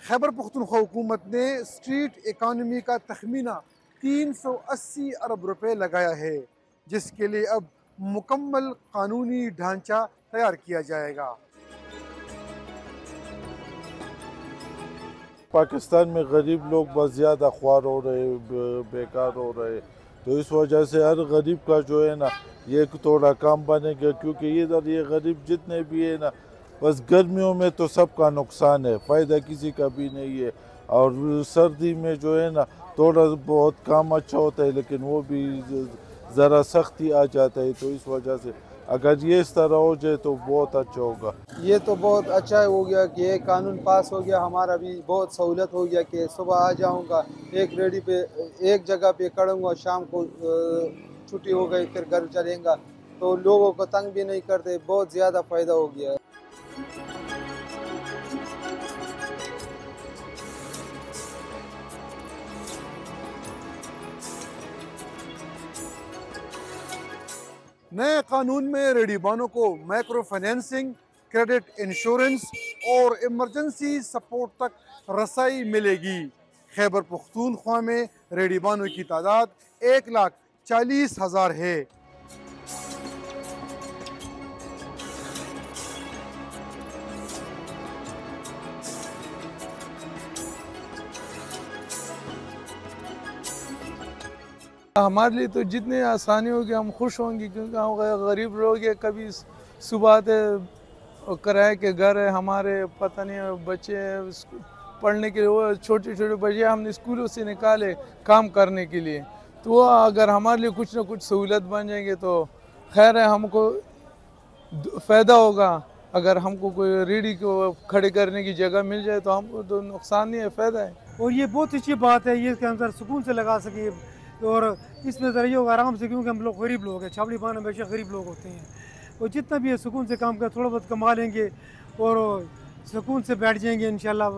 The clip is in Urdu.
خیبر پختونخوا حکومت نے اسٹریٹ اکانومی کا تخمینہ 380 ارب روپے لگایا ہے، جس کے لیے اب مکمل قانونی ڈھانچہ تیار کیا جائے گا۔ پاکستان میں غریب لوگ بہت زیادہ خوار ہو رہے، بیکار ہو رہے، تو اس وجہ سے ہر غریب کا جو ہے نا یہ تھوڑا کام بنے گا، کیونکہ یہ غریب جتنے بھی ہیں نا بس گرمیوں میں تو سب کا نقصان ہے، فائدہ کسی کا بھی نہیں ہے، اور سردی میں جو ہے نا تھوڑا بہت کام اچھا ہوتا ہے لیکن وہ بھی ذرا سختی آ جاتا ہے، تو اس وجہ سے اگر یہ اس طرح ہو جائے تو بہت اچھا ہوگا۔ یہ تو بہت اچھا ہو گیا کہ یہ قانون پاس ہو گیا، ہمارا بھی بہت سہولت ہو گیا کہ صبح آ جاؤں گا ایک ریڈی پہ ایک جگہ پہ کھڑوں گا، شام کو چھٹی ہو گئی پھر گھر چلیں گا، تو لوگوں کو تنگ بھی نہیں کرتے، بہت زیادہ فائدہ ہو گیا ہے۔ نئے قانون میں ریڈی بانوں کو مائکرو فائنینسنگ، کریڈٹ انشورنس اور ایمرجنسی سپورٹ تک رسائی ملے گی۔ خیبر پختونخوا میں ریڈی بانوں کی تعداد 1,40,000 ہے۔ ہمارے لیے تو جتنے آسانی ہوگی ہم خوش ہوں گے، کیونکہ ہم غریب لوگ ہیں، کبھی صبح آتے کرائے کے گھر ہے ہمارے، پتہ نہیں بچے پڑھنے کے لیے، وہ چھوٹے چھوٹے بچے ہم نے اسکولوں سے نکالے کام کرنے کے لیے، تو وہ اگر ہمارے لیے کچھ نہ کچھ سہولت بن جائیں گے تو خیر ہے، ہم کو فائدہ ہوگا۔ اگر ہم کو کوئی ریڑھی کو کھڑے کرنے کی جگہ مل جائے تو ہم کو تو نقصان نہیں ہے، فائدہ ہے۔ اور یہ بہت اچھی بات ہے، یہ کہ ہم سکون سے لگا سکیں، اور اس میں ذریعہ ہوگا آرام سے، کیونکہ ہم لوگ غریب لوگ ہیں، چھاوڑی بان ہمیشہ غریب لوگ ہوتے ہیں، اور جتنا بھی ہے سکون سے کام کر، تھوڑا بہت کما لیں گے اور سکون سے بیٹھ جائیں گے انشاءاللہ۔